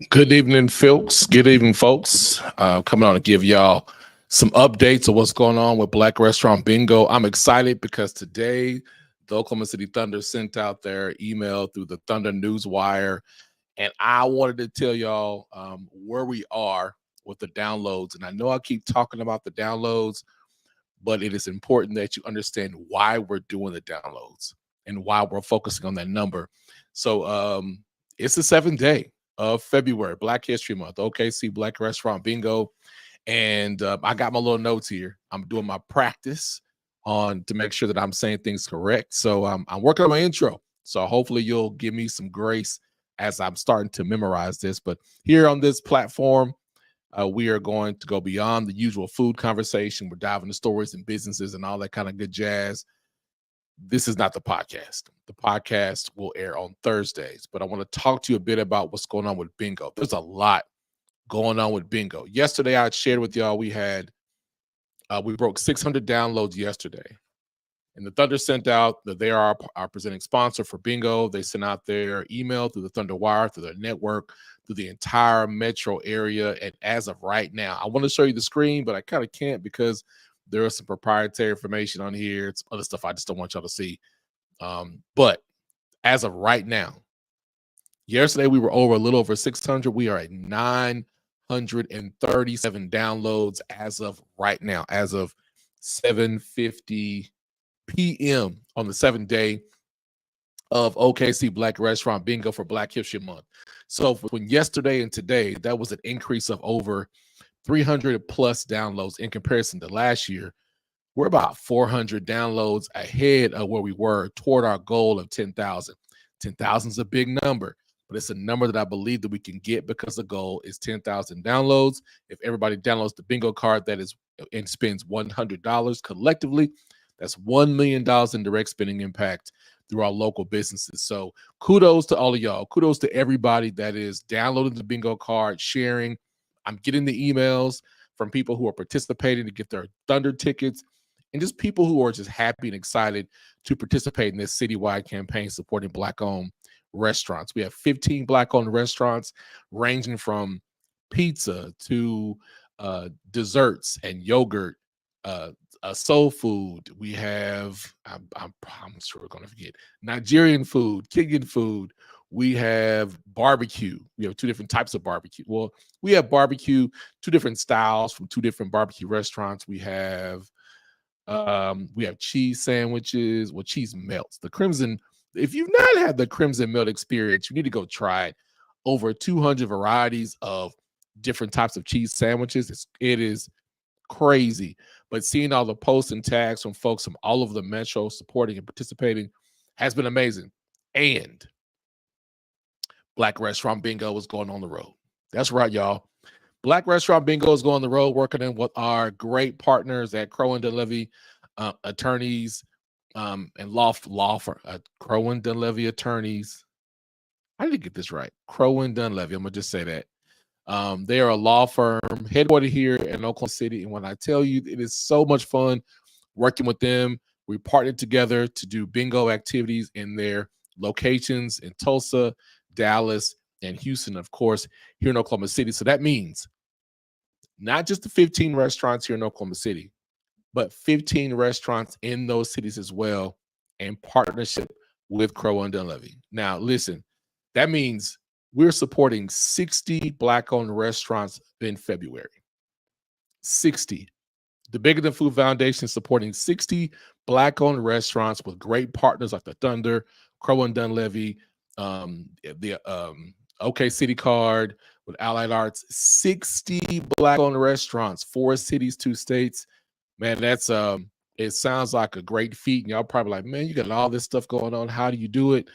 Good evening, folks. Good evening, folks. Coming on to give y'all some updates of what's going on with Black Restaurant Bingo. I'm excited because today the Oklahoma City Thunder sent out their email through the Thunder News Wire, and I wanted to tell y'all where we are with the downloads. And I know I keep talking about the downloads, but it is important that you understand why we're doing the downloads and why we're focusing on that number. So it's the seventh day of February, Black History Month, OKC Black Restaurant Bingo. And I got my little notes here. I'm doing my practice on to make sure that I'm saying things correct. So I'm working on my intro. So hopefully you'll give me some grace as I'm starting to memorize this. But here on this platform, we are going to go beyond the usual food conversation. We're diving into stories and businesses and all that kind of good jazz. This is not the podcast. The podcast will air on Thursdays, but I want to talk to you a bit about what's going on with Bingo. There's a lot going on with Bingo. Yesterday, I shared with y'all we broke 600 downloads yesterday. And the Thunder sent out that they are our presenting sponsor for Bingo. They sent out their email through the Thunder Wire, through their network, through the entire metro area. And as of right now, I want to show you the screen, but I kind of can't because there is some proprietary information on here. It's other stuff I just don't want y'all to see. But as of right now, yesterday we were over a little over 600. We are at 937 downloads as of right now, as of 7:50 p.m. on the 7th day of OKC Black Restaurant Bingo for Black History Month. So between yesterday and today, that was an increase of over 300 plus downloads in comparison to last year. We're about 400 downloads ahead of where we were toward our goal of 10,000. 10,000 is a big number, but it's a number that I believe that we can get because the goal is 10,000 downloads. If everybody downloads the bingo card that is and spends $100 collectively, that's $1 million in direct spending impact through our local businesses. So kudos to all of y'all. Kudos to everybody that is downloading the bingo card, sharing. I'm getting the emails from people who are participating to get their Thunder tickets and just people who are just happy and excited to participate in this citywide campaign supporting Black-owned restaurants. We have 15 Black-owned restaurants ranging from pizza to desserts and yogurt, soul food. We have, I'm sure we're going to forget, Nigerian food, Kenyan food. We have barbecue. We have two different types of barbecue. Well, we have barbecue, two different styles from two different barbecue restaurants. We have cheese sandwiches, well, cheese melts. The Crimson, if you've not had the Crimson Melt experience, you need to go try it. Over 200 varieties of different types of cheese sandwiches. It is crazy. But seeing all the posts and tags from folks from all over the metro supporting and participating has been amazing. And Black Restaurant Bingo is going on the road. That's right, y'all. Black Restaurant Bingo is going on the road, working in with our great partners at Crow and Dunlevy attorneys and law firm. Crow and Dunlevy attorneys. I didn't get this right. Crow and Dunlevy. I'm gonna just say that. They are a law firm headquartered here in Oklahoma City. And when I tell you, it is so much fun working with them. We partnered together to do bingo activities in their locations in Tulsa, Dallas, and Houston, of course, here in Oklahoma City. So that means not just the 15 restaurants here in Oklahoma City, but 15 restaurants in those cities as well in partnership with Crow and Dunlevy. Now, listen, that means we're supporting 60 Black-owned restaurants in February. 60. The Bigger Than Food Foundation is supporting 60 Black-owned restaurants with great partners like the Thunder, Crow and Dunlevy, the OK City Card with Allied Arts. 60 Black-owned restaurants, 4 cities, 2 states. Man, that's it sounds like a great feat. And y'all probably like, man, you got all this stuff going on. How do you do it?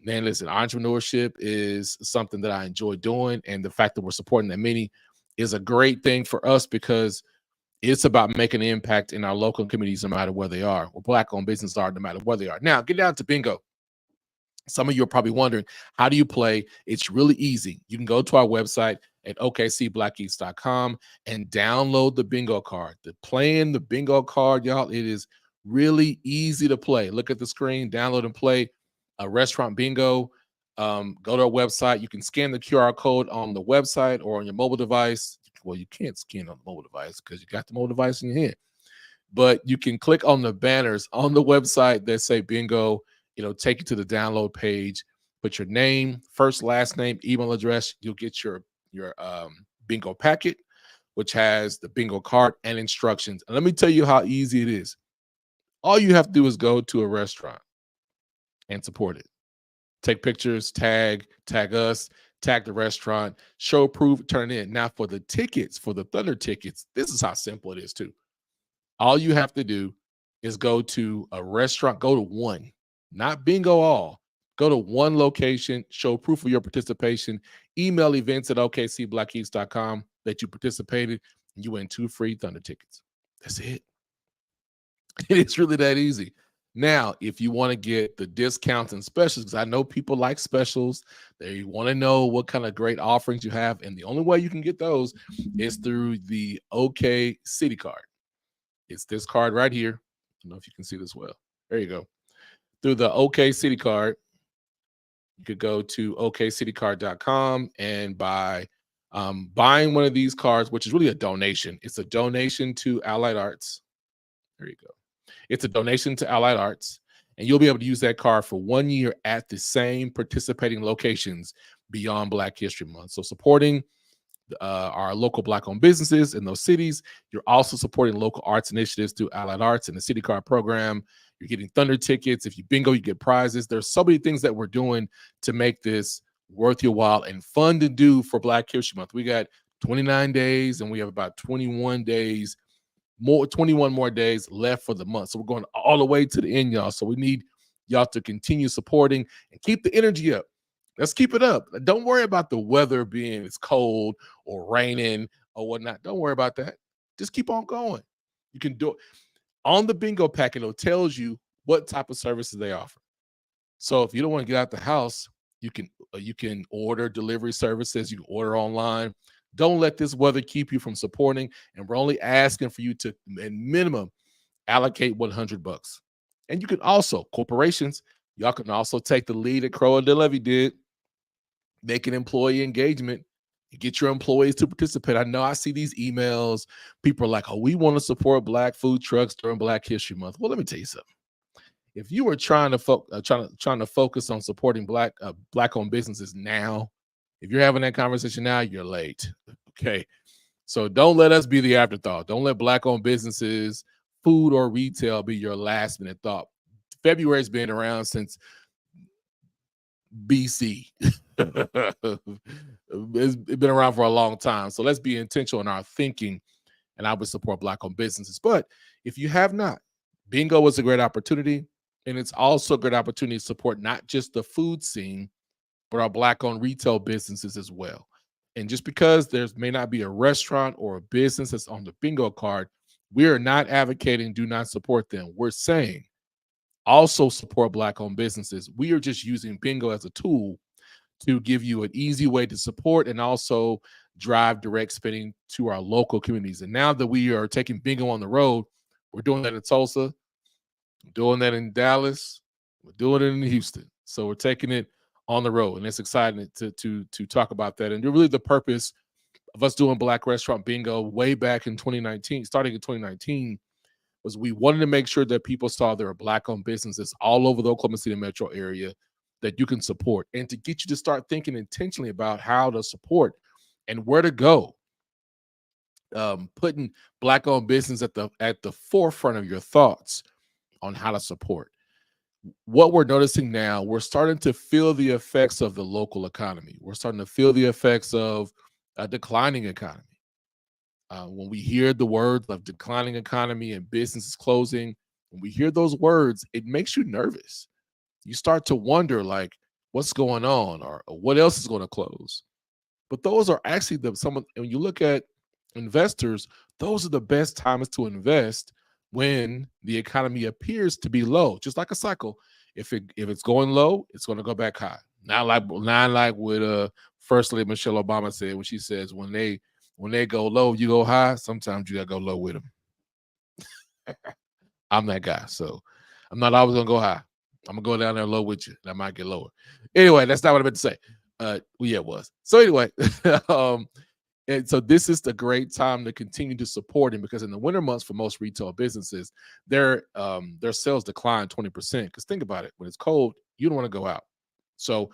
Man, listen, entrepreneurship is something that I enjoy doing. And the fact that we're supporting that many is a great thing for us because it's about making an impact in our local communities no matter where they are, or Black-owned businesses are no matter where they are. Now, get down to bingo. Some of you are probably wondering, how do you play? It's really easy. You can go to our website at okcblackeats.com and download the bingo card. Playing the bingo card, y'all, it is really easy to play. Look at the screen, download and play a restaurant bingo. Go to our website. You can scan the QR code on the website or on your mobile device. Well, you can't scan on the mobile device because you got the mobile device in your hand. But you can click on the banners on the website that say bingo, take you to the download page, put your name, first, last name, email address. You'll get your bingo packet, which has the bingo card and instructions. And let me tell you how easy it is. All you have to do is go to a restaurant and support it. Take pictures, tag us, tag the restaurant, show proof, turn it in. Now for the tickets, for the Thunder tickets, this is how simple it is too. All you have to do is go to a restaurant, go to one, not bingo all. Go to one location, show proof of your participation, email events@okcblackeats.com that you participated, and you win 2 free Thunder tickets. That's it. It's really that easy. Now, if you want to get the discounts and specials, because I know people like specials, they want to know what kind of great offerings you have, and the only way you can get those is through the OK City card. It's this card right here. I don't know if you can see this well. There you go. Through the OK City card, you could go to okcitycard.com, and by buying one of these cards, which is really a donation, it's a donation to Allied Arts. There you go. It's a donation to Allied Arts, and you'll be able to use that card for 1 year at the same participating locations beyond Black History Month. So supporting our local Black-owned businesses in those cities. You're also supporting local arts initiatives through Allied Arts and the City Card program. You're getting Thunder tickets. If you bingo, you get prizes. There's so many things that we're doing to make this worth your while and fun to do for Black History Month. We got 29 days, and we have about 21 more days left for the month. So we're going all the way to the end, y'all. So we need y'all to continue supporting and keep the energy up. Let's keep it up. Don't worry about the weather being it's cold or raining or whatnot. Don't worry about that. Just keep on going. You can do it. On the bingo packet, it tells you what type of services they offer. So if you don't want to get out the house, you can order delivery services. You can order online. Don't let this weather keep you from supporting. And we're only asking for you to, at minimum, allocate $100. And you can also, corporations, y'all can also take the lead that Crow and DeLevy did. Make an employee engagement and get your employees to participate. I know I see these emails. People are like, oh, we want to support Black food trucks during Black History Month. Well, let me tell you something. If you were trying to focus on supporting Black-owned businesses now, if you're having that conversation now, you're late. Okay. So don't let us be the afterthought. Don't let Black-owned businesses, food or retail be your last minute thought. February's been around since BC. It's been around for a long time. So let's be intentional in our thinking, and I would support Black-owned businesses. But if you have not, bingo was a great opportunity, and it's also a great opportunity to support not just the food scene, but our Black-owned retail businesses as well. And just because there may not be a restaurant or a business that's on the bingo card, we are not advocating do not support them. We're saying also support Black-owned businesses. We are just using bingo as a tool to give you an easy way to support and also drive direct spending to our local communities. And now that we are taking bingo on the road, we're doing that in Tulsa, we're doing that in Dallas, we're doing it in Houston. So we're taking it on the road, and it's exciting to talk about that. And really the purpose of us doing Black Restaurant Bingo way back in 2019, starting in 2019, was we wanted to make sure that people saw there are Black-owned businesses all over the Oklahoma City metro area that you can support, and to get you to start thinking intentionally about how to support and where to go. Putting Black-owned business at the forefront of your thoughts on how to support. What we're noticing now, we're starting to feel the effects of the local economy. We're starting to feel the effects of a declining economy. When we hear the words of declining economy and businesses closing, when we hear those words, it makes you nervous. You start to wonder, like, what's going on or what else is going to close. But those are actually when you look at investors, those are the best times to invest when the economy appears to be low, just like a cycle. If it's going low, it's going to go back high. Not like what First Lady Michelle Obama said when she says when they go low, you go high. Sometimes you gotta go low with them. I'm that guy, so I'm not always gonna go high. I'm gonna go down there low with you, and I might get lower. Anyway, that's not what I meant to say. Well, yeah, it was. So anyway, and so this is the great time to continue to support him, because in the winter months for most retail businesses, their sales decline 20%. Because think about it, when it's cold, you don't want to go out. So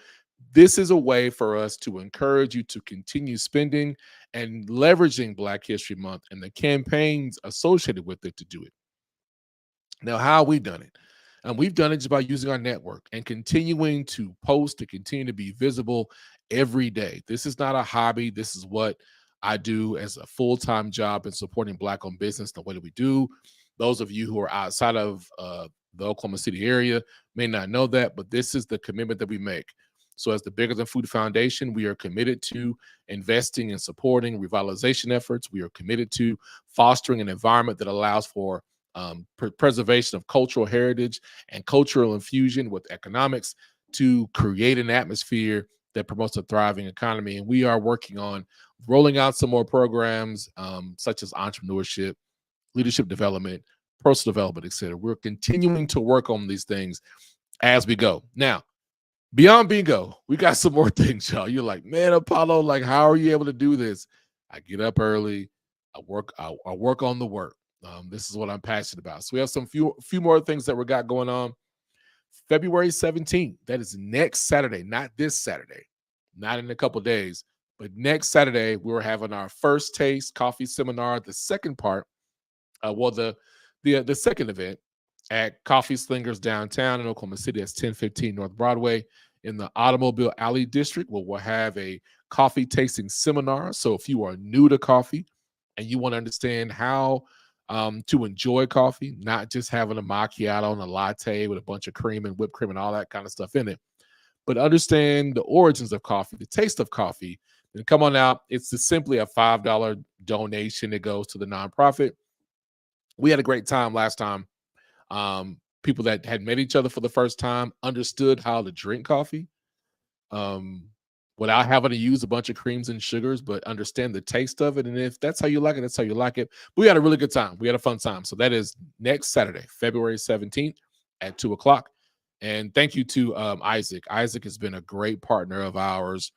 this is a way for us to encourage you to continue spending and leveraging Black History Month and the campaigns associated with it to do it. Now, how have we done it? And we've done it just by using our network and continuing to post, to continue to be visible every day. This is not a hobby. This is what I do as a full-time job in supporting Black-owned business the way that we do. Those of you who are outside of the Oklahoma City area may not know that, but this is the commitment that we make. So as the Bigger Than Food Foundation, we are committed to investing and supporting revitalization efforts. We are committed to fostering an environment that allows for preservation of cultural heritage and cultural infusion with economics to create an atmosphere that promotes a thriving economy. And we are working on rolling out some more programs, such as entrepreneurship, leadership development, personal development, etc. We're continuing to work on these things as we go. Now, beyond bingo, we got some more things, y'all. You're like, man, Apollo, like, how are you able to do this? I get up early. I work on the work. This is what I'm passionate about. So we have some few more things that we got going on. February 17th, that is next Saturday, not this Saturday, not in a couple days, but next Saturday, we're having our first taste coffee seminar, the second part, the second event at Coffee Slingers downtown in Oklahoma City. That's 1015 North Broadway in the Automobile Alley District, where we'll have a coffee tasting seminar. So if you are new to coffee and you want to understand how to enjoy coffee, not just having a macchiato and a latte with a bunch of cream and whipped cream and all that kind of stuff in it, but understand the origins of coffee, the taste of coffee, then come on out. It's just simply a $5 donation. It goes to the nonprofit. We had a great time last time. People that had met each other for the first time understood how to drink coffee. Without having to use a bunch of creams and sugars, but understand the taste of it. And if that's how you like it, that's how you like it. But we had a really good time. We had a fun time. So that is next Saturday, February 17th at 2:00. And thank you to Isaac. Isaac has been a great partner of ours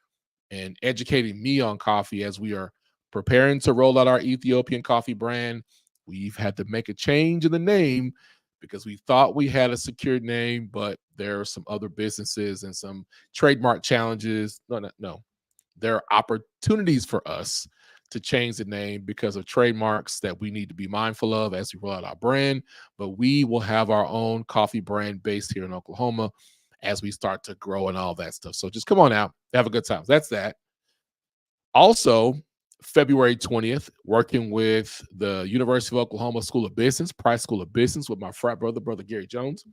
in educating me on coffee as we are preparing to roll out our Ethiopian coffee brand. We've had to make a change in the name because we thought we had a secured name, but there are some other businesses and some trademark challenges. No. There are opportunities for us to change the name because of trademarks that we need to be mindful of as we roll out our brand. But we will have our own coffee brand based here in Oklahoma as we start to grow and all that stuff. So just come on out, have a good time. That's that. Also, February 20th, working with the University of Oklahoma School of Business, Price School of Business, with my frat brother Gary Jones,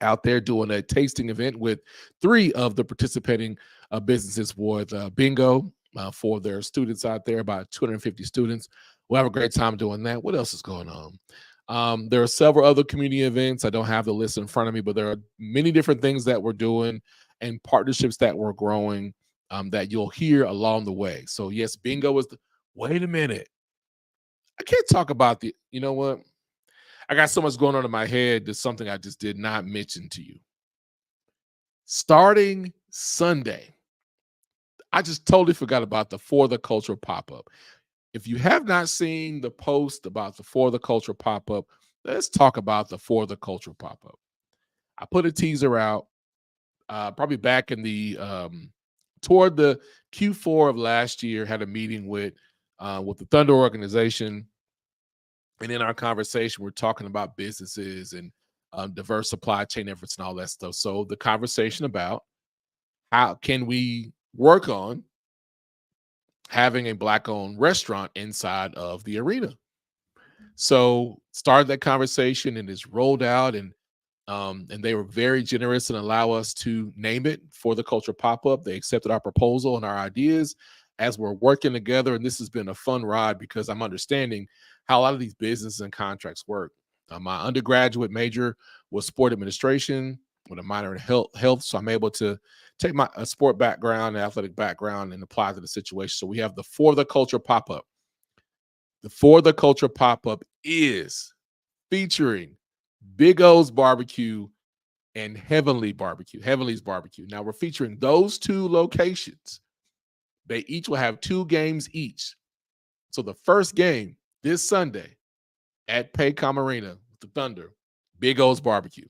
out there doing a tasting event with 3 of the participating businesses with bingo for their students out there, about 250 students. We'll have a great time doing that. What else is going on? There are several other community events. I don't have the list in front of me, but there are many different things that we're doing and partnerships that we're growing that you'll hear along the way. So yes, bingo is wait a minute. I can't talk about you know what? I got so much going on in my head. There's something I just did not mention to you. Starting Sunday, I just totally forgot about the For the Culture pop-up. If you have not seen the post about the For the Culture pop-up, let's talk about the For the Culture pop-up. I put a teaser out probably back in the toward the Q4 of last year, had a meeting with the Thunder organization. And in our conversation, we're talking about businesses and diverse supply chain efforts and all that stuff. So the conversation about how can we work on having a Black-owned restaurant inside of the arena. So started that conversation and it's rolled out, and they were very generous and allow us to name it For the Culture pop-up. They accepted our proposal and our ideas as we're working together. And this has been a fun ride because I'm understanding how a lot of these businesses and contracts work. My undergraduate major was sport administration with a minor in health. So I'm able to take my sport background and athletic background and apply to the situation. So we have the For the Culture pop-up. The For the Culture pop-up is featuring Big O's Barbecue and Heavenly Barbecue, Heavenly's Barbecue. Now we're featuring those two locations. They each will have 2 games each. So the first game this Sunday at Paycom Arena with the Thunder, Big O's Barbecue.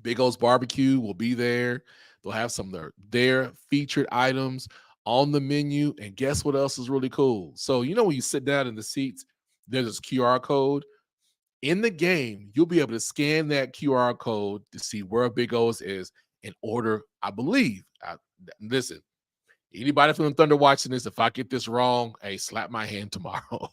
Big O's Barbecue will be there. They'll have some of their featured items on the menu. And guess what else is really cool? So, when you sit down in the seats, there's this QR code. In the game, you'll be able to scan that QR code to see where Big O's is and order, I believe. Listen, anybody from the Thunder watching this, if I get this wrong, hey, slap my hand tomorrow.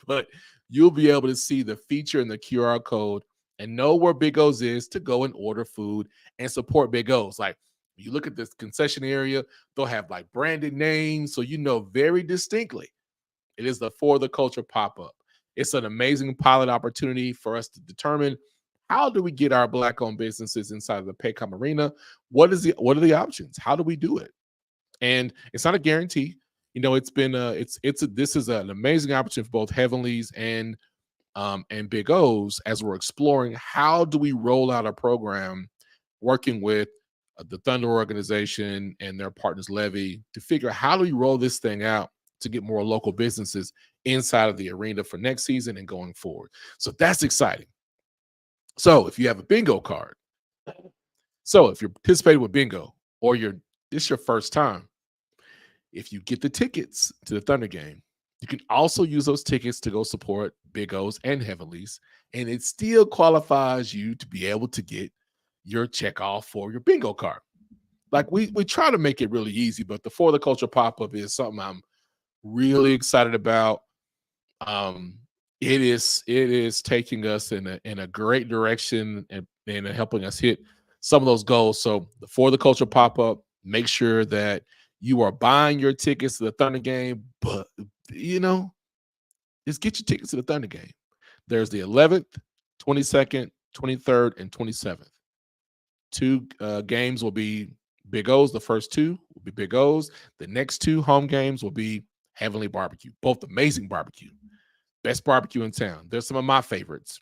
But you'll be able to see the feature in the QR code and know where Big O's is to go and order food and support Big O's. Like, you look at this concession area, they'll have like branded names, so you know very distinctly it is the For the Culture pop-up. It's an amazing pilot opportunity for us to determine how do we get our Black-owned businesses inside of the Paycom Arena. What are the options? How do we do it? And it's not a guarantee. It's been this is an amazing opportunity for both Heavenlies and Big O's as we're exploring how do we roll out a program working with the Thunder organization and their partners Levy to figure out how do we roll this thing out to get more local businesses inside of the arena for next season and going forward. So that's exciting. So if you have a bingo card, so if you're participating with bingo or this is your first time, if you get the tickets to the Thunder game, you can also use those tickets to go support Big O's and Heavenlies, and it still qualifies you to be able to get your check off for your bingo card. Like we try to make it really easy, but the For the Culture pop-up is something I'm really excited about. It is taking us in a great direction and helping us hit some of those goals. So the For the Culture pop-up, make sure that you are buying your tickets to the Thunder game, but just get your tickets to the Thunder game. There's the 11th, 22nd, 23rd, and 27th. 2 games will be Big O's. The first 2 will be Big O's. The next 2 home games will be Heavenly Barbecue. Both amazing barbecue. Best barbecue in town. There's some of my favorites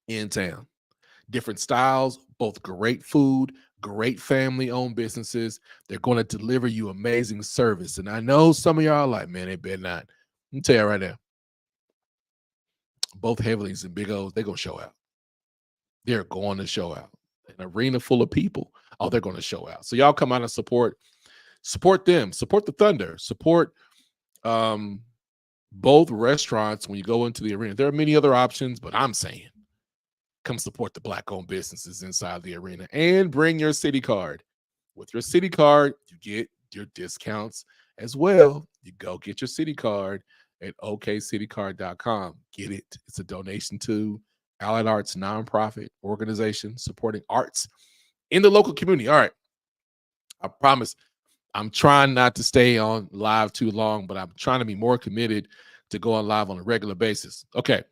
in town. Different styles, both great food, great family-owned businesses. They're going to deliver you amazing service. And I know some of y'all are like, man, they better not. Let me tell you right now. Both Heavenlies and Big O's, they're going to show out. They're going to show out. An arena full of people, they're going to show out. So y'all come out and support them, support the Thunder, support both restaurants when you go into the arena. There are many other options, but I'm saying come support the Black-owned businesses inside the arena and bring your Citi card. With your Citi card, you get your discounts as well. You go get your Citi card at okcitycard.com. Get it. It's a donation to Allied Arts nonprofit organization supporting arts in the local community. All right. I promise I'm trying not to stay on live too long, but I'm trying to be more committed to go on live on a regular basis. Okay.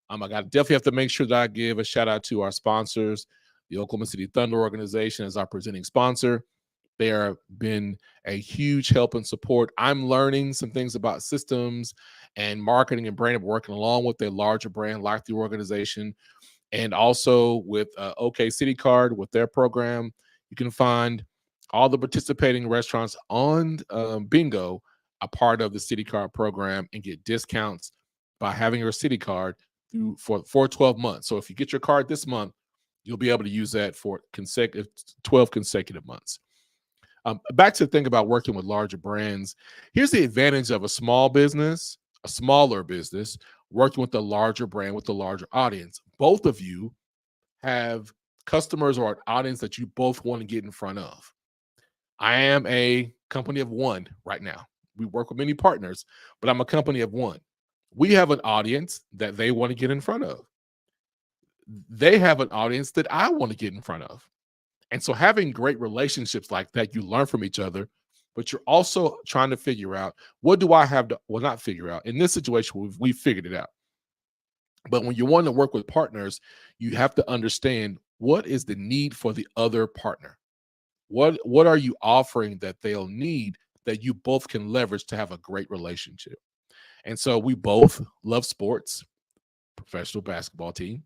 I definitely have to make sure that I give a shout out to our sponsors, the Oklahoma City Thunder organization as our presenting sponsor. They have been a huge help and support. I'm learning some things about systems and marketing and branding, working along with a larger brand like the organization. And also with OK City Card, with their program, you can find all the participating restaurants on Bingo a part of the City Card program and get discounts by having your City Card for 12 months. So if you get your card this month, you'll be able to use that for 12 consecutive months. Back to the thing about working with larger brands. Here's the advantage of a smaller business, working with a larger brand with a larger audience. Both of you have customers or an audience that you both want to get in front of. I am a company of one right now. We work with many partners, but I'm a company of one. We have an audience that they want to get in front of. They have an audience that I want to get in front of. And so having great relationships like that, you learn from each other, but you're also trying to figure out, what do I have to, well, not figure out. In this situation, we figured it out. But when you want to work with partners, you have to understand what is the need for the other partner. What are you offering that they'll need that you both can leverage to have a great relationship? And so we both love sports, professional basketball team,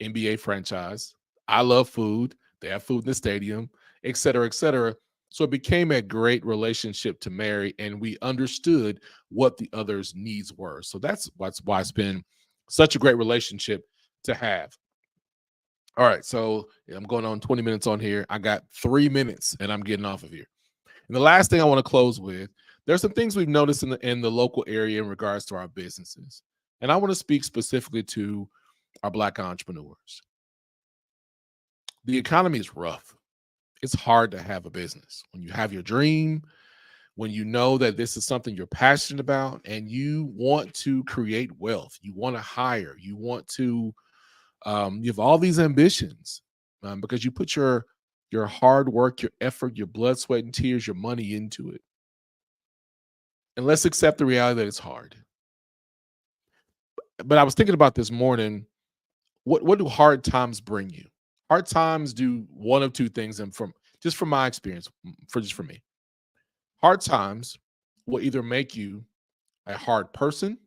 NBA franchise. I love food. They have food in the stadium, et cetera, et cetera. So it became a great relationship to marry, and we understood what the other's needs were. So that's why it's been such a great relationship to have. All right, so I'm going on 20 minutes on here. I got 3 minutes, and I'm getting off of here. And the last thing I want to close with, there's some things we've noticed in the local area in regards to our businesses, and I want to speak specifically to our Black entrepreneurs. The economy is rough. It's hard to have a business when you have your dream, when you know that this is something you're passionate about, and you want to create wealth. You want to hire. You want to. You have all these ambitions because you put your hard work, your effort, your blood, sweat, and tears, your money into it. And let's accept the reality that it's hard. But I was thinking about this morning. What do hard times bring you? Hard times do one of two things, and from my experience, for me, hard times will either make you a hard person,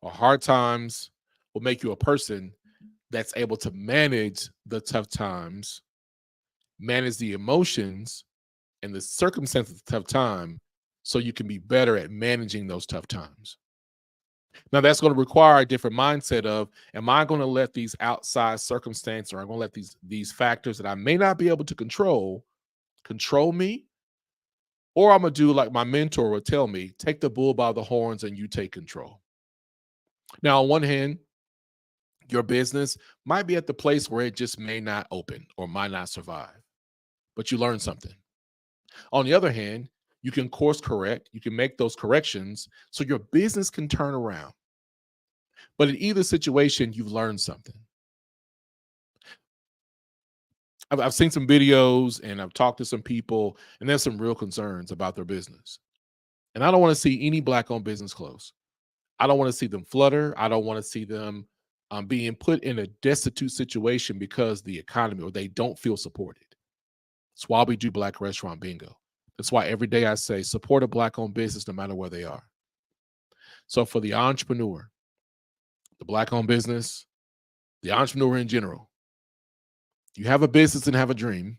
or hard times will make you a person that's able to manage the tough times, manage the emotions and the circumstances of the tough time, so you can be better at managing those tough times. Now that's going to require a different mindset of, am I going to let these outside circumstances, or I'm going to let these factors that I may not be able to control me, or I'm going to do like my mentor would tell me, take the bull by the horns and you take control. Now, on one hand, your business might be at the place where it just may not open or might not survive, but you learn something. On the other hand, you can course correct, you can make those corrections so your business can turn around. But in either situation, you've learned something. I've seen some videos and I've talked to some people, and there's some real concerns about their business. And I don't want to see any Black owned business close. I don't want to see them flutter. I don't want to see them being put in a destitute situation because the economy, or they don't feel supported. That's why we do Black Restaurant Bingo. That's why every day I say support a Black owned business no matter where they are. So for the entrepreneur, the Black owned business, the entrepreneur in general, you have a business and have a dream.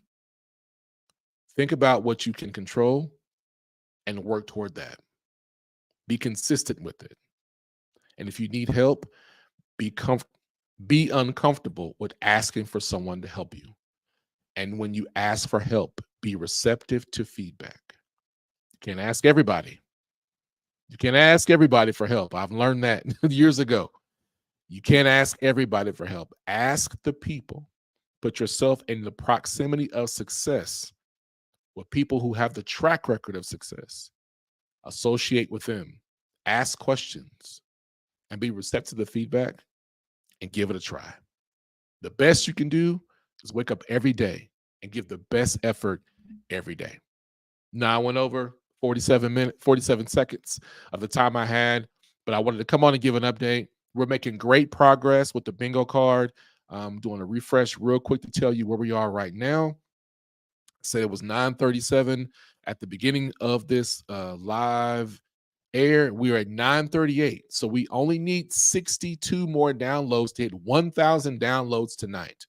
Think about what you can control and work toward that. Be consistent with it. And if you need help, be uncomfortable with asking for someone to help you. And when you ask for help, be receptive to feedback. You can't ask everybody. You can't ask everybody for help. I've learned that years ago. You can't ask everybody for help. Ask the people. Put yourself in the proximity of success with people who have the track record of success. Associate with them. Ask questions and be receptive to feedback and give it a try. The best you can do is wake up every day and give the best effort every day. Now I went over 47 seconds of the time I had, but I wanted to come on and give an update. We're making great progress with the bingo card. I'm doing a refresh real quick to tell you where we are right now. I said it was 9:37 at the beginning of this live air. We are at 9:38. So we only need 62 more downloads to hit 1,000 downloads tonight.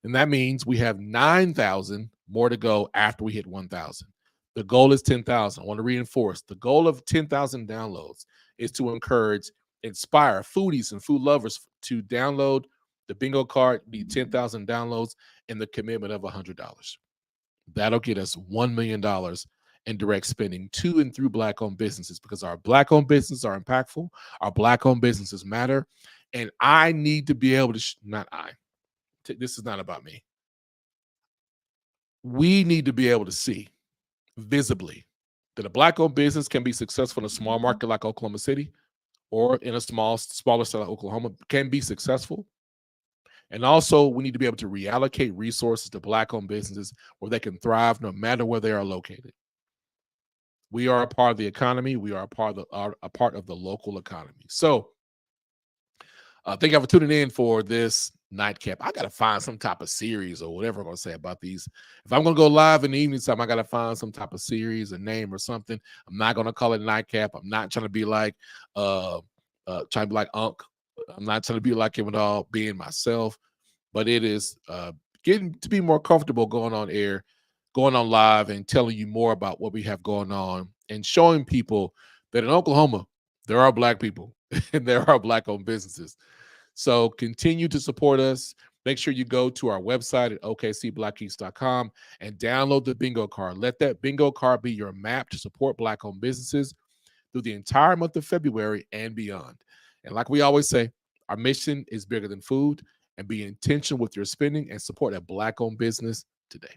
And that means we have 9,000 more to go after we hit 1,000. The goal is 10,000. I want to reinforce the goal of 10,000 downloads is to inspire foodies and food lovers to download the bingo card, need 10,000 downloads, and the commitment of $100. That'll get us $1 million in direct spending to and through Black-owned businesses, because our Black-owned businesses are impactful. Our Black-owned businesses matter. And I need to be able to, this is not about me. We need to be able to see visibly that a Black-owned business can be successful in a small market like Oklahoma City, or in a smaller state like Oklahoma, can be successful. And also, we need to be able to reallocate resources to Black-owned businesses where they can thrive no matter where they are located. We are a part of the economy. We are a part of the local economy. So thank you for tuning in for this nightcap. I got to find some type of series or whatever I'm going to say about these. If I'm going to go live in the evening time, I got to find some type of series, a name or something. I'm not going to call it nightcap. I'm not trying to be like Unc. I'm not trying to be like him at all, being myself. but it is getting to be more comfortable going on air, going on live, and telling you more about what we have going on and showing people that in Oklahoma, there are Black people and there are Black-owned businesses. So continue to support us. Make sure you go to our website at okcblackeast.com and download the bingo card. Let that bingo card be your map to support Black-owned businesses through the entire month of February and beyond. And like we always say, our mission is bigger than food, and be intentional with your spending and support a Black-owned business today.